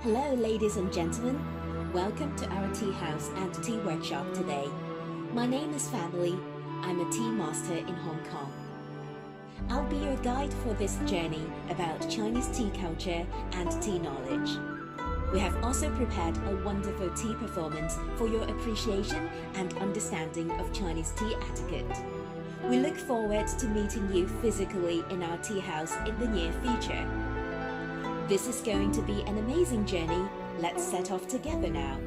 Hello ladies and gentlemen, welcome to our tea house and tea workshop today. My name is Family, I'm a tea master in Hong Kong. I'll be your guide for this journey about Chinese tea culture and tea knowledge. We have also prepared a wonderful tea performance for your appreciation and understanding of Chinese tea etiquette. We look forward to meeting you physically in our tea house in the near future. This is going to be an amazing journey. Let's set off together now.